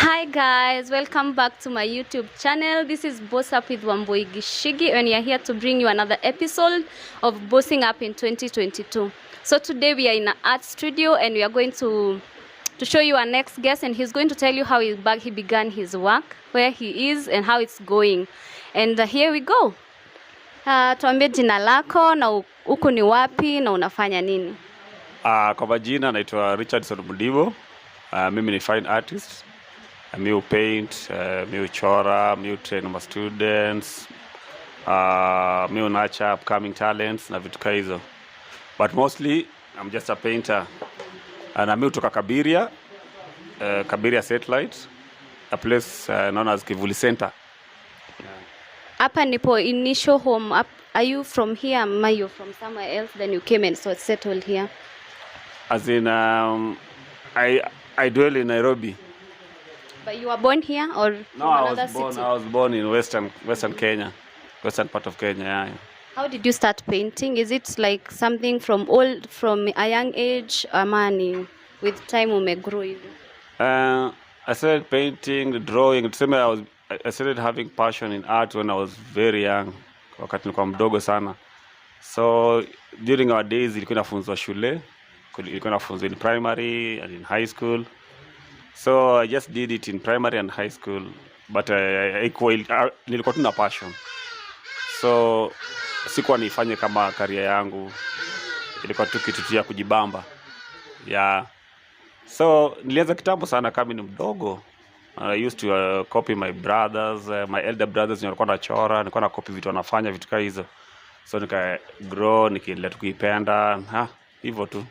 Hi guys, welcome back to my YouTube channel. This is Boss Up with Wambui Gishigi, and we are here to bring you another episode of Bossing Up in 2022. So today we are in an art studio and we are going to show you our next guest, and he's going to tell you how he began his work, where he is and how it's going. And here we go. Tuambie jina lako na uko ni wapi na unafanya nini? Kwa majina naitwa Richardson Mudibo. Mimi ni fine artist. Mi paint, mi uchora, mi train my students, mi unacha upcoming talents na vitu hizo. But mostly I'm just a painter. Na mi utoka Kabiria, Kabiria Satellite, a place known as Kivuli Center. Hapa nipo initial home. Are you from here? Are you from somewhere else? Then you came and settled here? As in, I dwell in Nairobi. But you were born here or no, I was born in Western Kenya, western part of Kenya. Yeah. How did you start painting? Is it like something from a young age, amani with time umegrow? I started painting, drawing. I started having passion in art when I was very young. Wakati nilikuwa mdogo sana. So during our days ilikuwa nafunzwa shule, ilikuwa nafunzwa in primary and in high school. So I just did it in primary and high school, but nilikuwa tu na passion. So sikuwa nifanye kama career yangu, ilikuwa tu kitu ya kujibamba. Yeah. So nilianza kitambo sana kama ni mdogo. I used to copy my brothers, my elder brothers walikuwa wanachora, nilikuwa na copy vitu wanafanya vitu kama hizo. So nika grow, nikiendelea tukipenda, hivyo tu.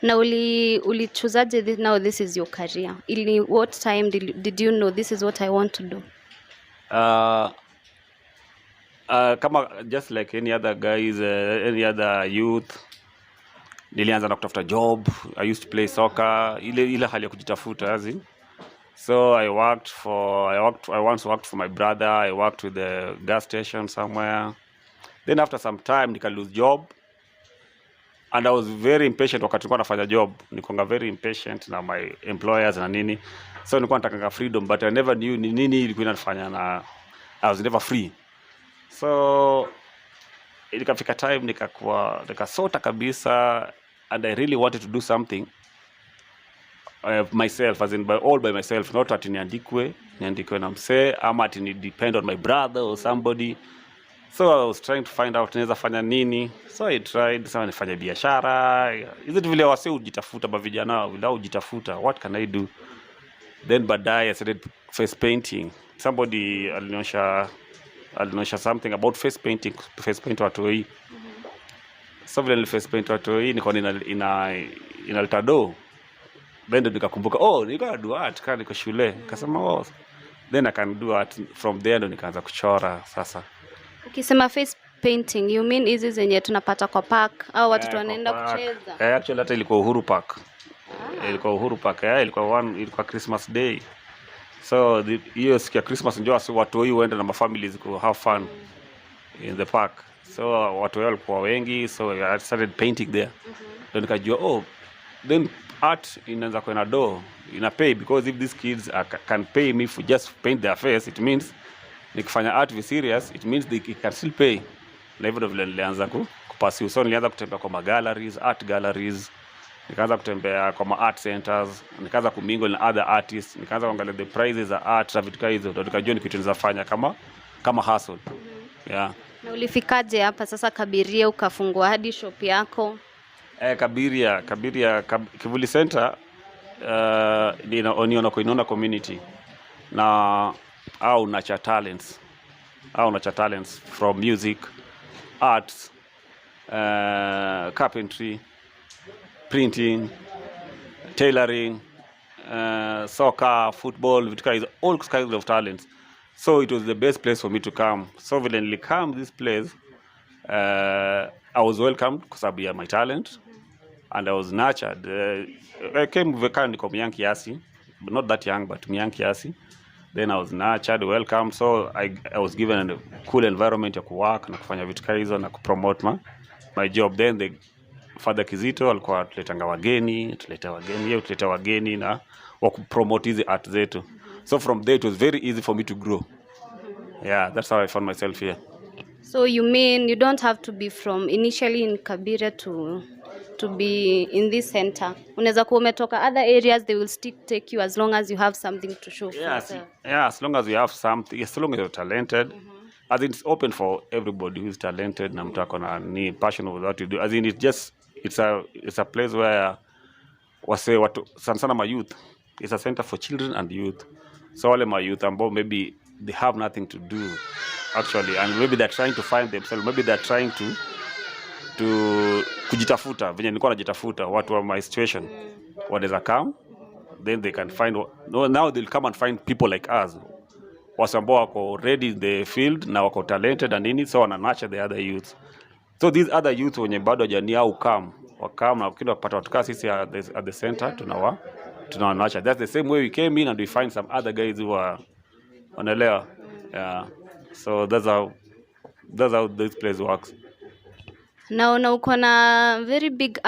Na ulichuzaje now this is your career? What time did you know this is what I want to do? Kama just like any other guys, any other youth, nilianza na kutafuta job. I used to play soccer, ile hali ya kujitafuta azi. So I once worked for my brother. I worked with the gas station somewhere. Then after some time nika lose job. And I was very impatient wakati nilikuwa nafanya job. Nilikuwa very impatient na my employers na nini. So nilikuwa nataka freedom, but I never knew ni nini ilikuwa inafanya na I was never free. So ilikafika time nikasota kabisa, and I really wanted to do something myself, as in all by myself, not ati niandikwe na msee ama ati ni depend on my brother or somebody. So I was trying to find out naweza fanya nini. So I tried nifanye biashara. Is it vile wase ujitafuta ba vijana wala ujitafuta, what can I do? Then baadaye I started face painting. Somebody alionyesha something about face paint watu hii. So vile face paint watu hii niko inaleta do. Then nikakumbuka niko do art kana niko shule. Nikasema then I can do art from there, ndo nikaanza kuchora sasa. Ukisema face painting, you mean hizi zenye tunapata kwa park au watu wanaenda kucheza? Actually hata ilikuwa Uhuru Park. Ilikuwa Uhuru Park, ilikuwa Christmas Day. So hiyo siku ya Christmas ndio watu wao huenda na families go have fun in the park. So watu wao walikuwa wengi, so I started painting there. Then nikajua then art inaanza kwenda do, ina pay, because if these kids can pay me for just paint their face, it means nikifanya art very serious, it means they can still pay. Na hivyo vile nilianza kupursue. So nilianza kutembea kwa galleries, art galleries, nikaanza kutembea kwa art centers, nikaanza kumingle na other artists, nikaanza kuangalia the prices za art na vitu kama hizo, ndio nikajua ni kitu nizafanya kama hustle. Yeah. Na ulifikaje hapa sasa Kabiria ukafungua hadi shop yako? Kabiria Kivuli Center ni Oniona community na au nacha talents from music, arts, carpentry, printing, tailoring, soccer, football, all kinds of talents. So it was the best place for me to come. So when I came this place, I was welcomed because of my talent, and I was nurtured. I came young kiasi, but not that young, but young kiasi. Then I was nurtured, welcome. So I was given a cool environment ya kuwork na kufanya vitu kama hizo na kupromote my job. Then the Father Kizito alikuwa tuleta wageni na wa kupromote hizi art zetu. So from there it was very easy for me to grow. Yeah, that's how I found myself here. So you mean you don't have to be from initially in Kabira to be in this center? Unaweza kuwa umetoka other areas, they will still take you as long as you have something to show for yourself. Yeah, as long as you have something, as long as you're talented, as in it's open for everybody who is talented na mtu akona ni passion of what you do. As in it's a place where wase watu sana ma youth. It's a center for children and youth. So wale ma youth ambao maybe they have nothing to do actually, and maybe they're trying to find themselves, maybe they're trying to kujitafuta venye nilikuwa najitafuta, watu wa my situation wanaweza come, then they can find now they'll come and find people like us, watu ambao wako ready in the field na wako talented and nini, so wana nurture the other youth. So these other youth wenye bado hajani au wakam na kila wapata watukaa sisi at the center tunawa nurture. That's the same way we came in and we find some other guys who are wanaelewa. Yeah, so that's how this place works. Now uko na very big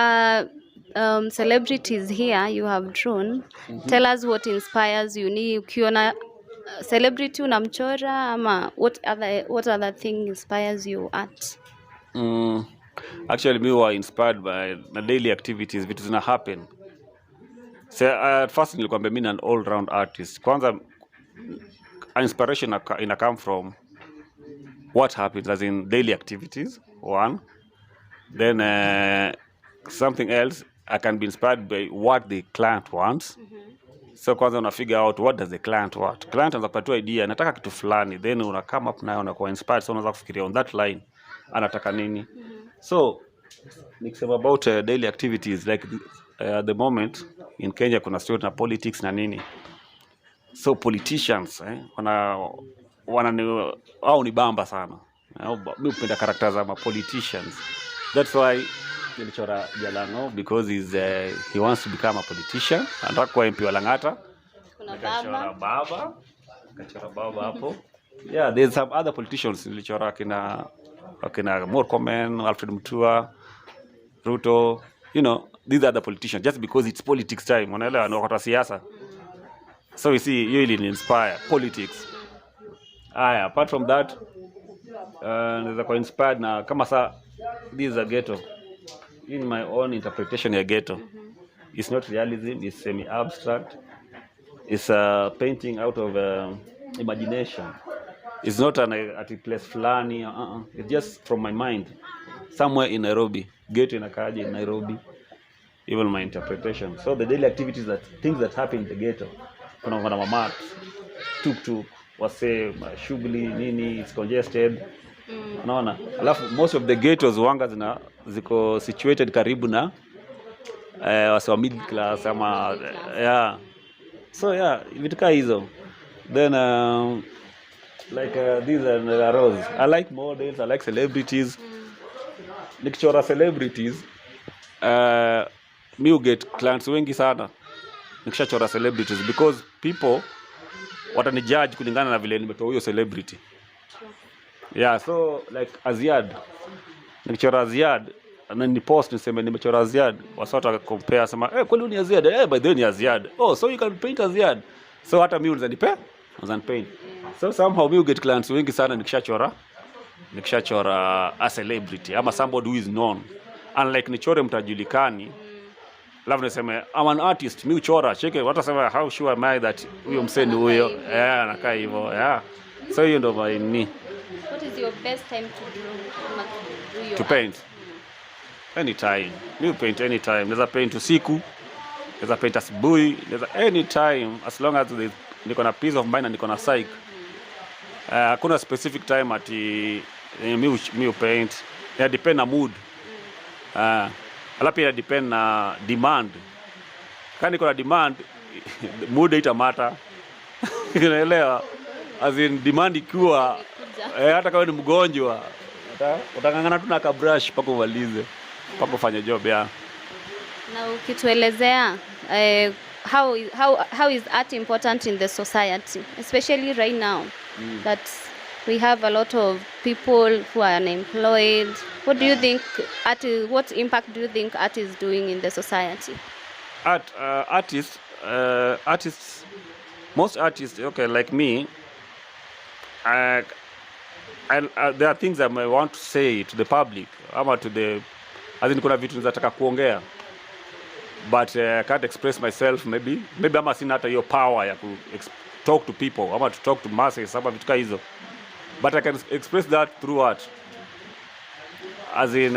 celebrities here you have drawn. Tell us what inspires you. Ni ukiona celebrity unamchora ama what other thing inspires you art? Actually me were inspired by the daily activities vitu zina happen. So at first nilikwambia mimi an all round artist. Kwanza inspiration ina come from what happens, as in daily activities, one. Then something else, I can be inspired by what the client wants. So kwanza una figure out what does the client want. Client anaweza kupatiwa idea, anataka kitu fulani, then una come up nayo unakuwa inspired, so unaanza kufikiria on that line anataka nini. So nikisema about daily activities, like at the moment in Kenya kuna story na politics na nini. So politicians au ni bamba sana. Mimi hupenda characters za politicians. That's why nilichora Jalango, because he wants to become a politician. Anataka kuwa MP wa Lang'ata. Kuna baba. Nikachora baba hapo. Yeah, there's some other politicians nilichora kina Murkomen, Alfred Mutua, Ruto. You know, these are the politicians just because it's politics time. Unaelewa ni wakati wa siasa. So you see, you really inspire politics. Apart from that, naweza kuwa inspired na kama this is a ghetto. In my own interpretation ya ghetto. It's not realism, it's semi-abstract. It's a painting out of imagination. It's not at a place flani. It's just from my mind. Somewhere in Nairobi. Ghetto inakaaje in Nairobi. Even my interpretation. So the daily activities, things that happen in the ghetto. Kuna mamat, tuk-tuk, wase, shughuli, nini, it's congested. Unaona? Alafu most of the ghettos wanga ziko situated karibu na wase wa middle class ama yeah. So yeah, vitu kaa hizo. Then these are rose. I like models, I like celebrities. Nikichora celebrities, me get clients wengi sana. Nikishachora celebrities because people watani judge kulingana na vile nimetoa huyo celebrity. Yeah, so like Aziad. Nikichora Aziad na ni post niseme nimechora Aziad, wasota compare sema kweli ni Aziad, by the way ni Aziad. Oh, so you can paint Aziad. So hata mimi unanipa paint. So somehow me get clients wengi sana nikishachora a celebrity ama somebody who is known. Unlike nichore mtajulikani. Alafu niseme I'm an artist, mi uchora, cheke watasema how sure am I that huyo mseni huyo anakaa hivyo. Yeah, so hiyo ndo ni. What is your best time to draw? To paint? Anytime. Mi paint anytime. Naweza paint usiku, naweza paint asubuhi, naweza anytime as long as niko na peace of mind na niko na psyche. Hakuna specific time ati mi paint. Yeah, depend na mood. Alafu pia depend na demand. Kama niko na demand, mood itamata. Unaelewa? As in demand ikiwa hata kama ni mgonjwa, utangangana tu na ka brush paka umalize, paka ufanye job ya. Na ukituelezea how is art important in the society, especially right now that we have a lot of people who are unemployed. What do you think what impact do you think art is doing in the society? Artists artists, most artists, okay, like me, I, there are things I may want to say to the public, ama to the, as in kuna vitu nataka kuongea, but I can't express myself, maybe ama sina hata hiyo power ya talk to people, ama to talk to masses, ama vitu kama hizo, but I can express that through art. As in,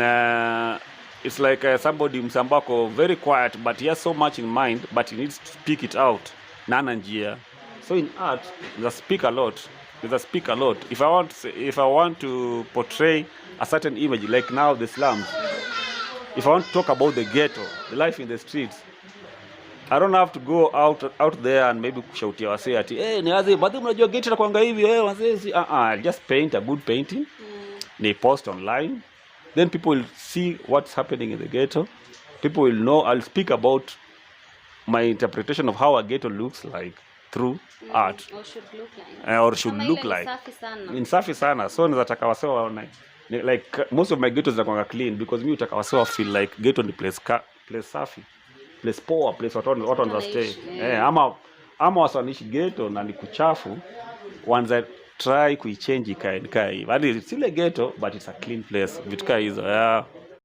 it's like somebody msambako very quiet, but he has so much in mind, but he needs to speak it out. Nana njia. So in art, there's a speak a lot. If I want to portray a certain image, like now the slums, if I want to talk about the ghetto, the life in the streets, I don't have to go out there and maybe kushautia wase ati niaze baadhi mnajua ghetto na kwanga hivi wazee. I'll just paint a good painting, they post online, then people will see what's happening in the ghetto. People will know. I'll speak about my interpretation of how a ghetto looks like through art, or should look like. In safi sana. So nataka wase waone, like most of my ghettos zinakuwa clean, because me utaka wase feel like ghetto ni place safi, place poor, place watu wanaweza stay. Ama wasanishi ghetto na ni kuchafu, wanza try kuichange ikae hivi. Hadi it's still a ghetto, but it's a clean place. Vitu kama hizo. Yeah.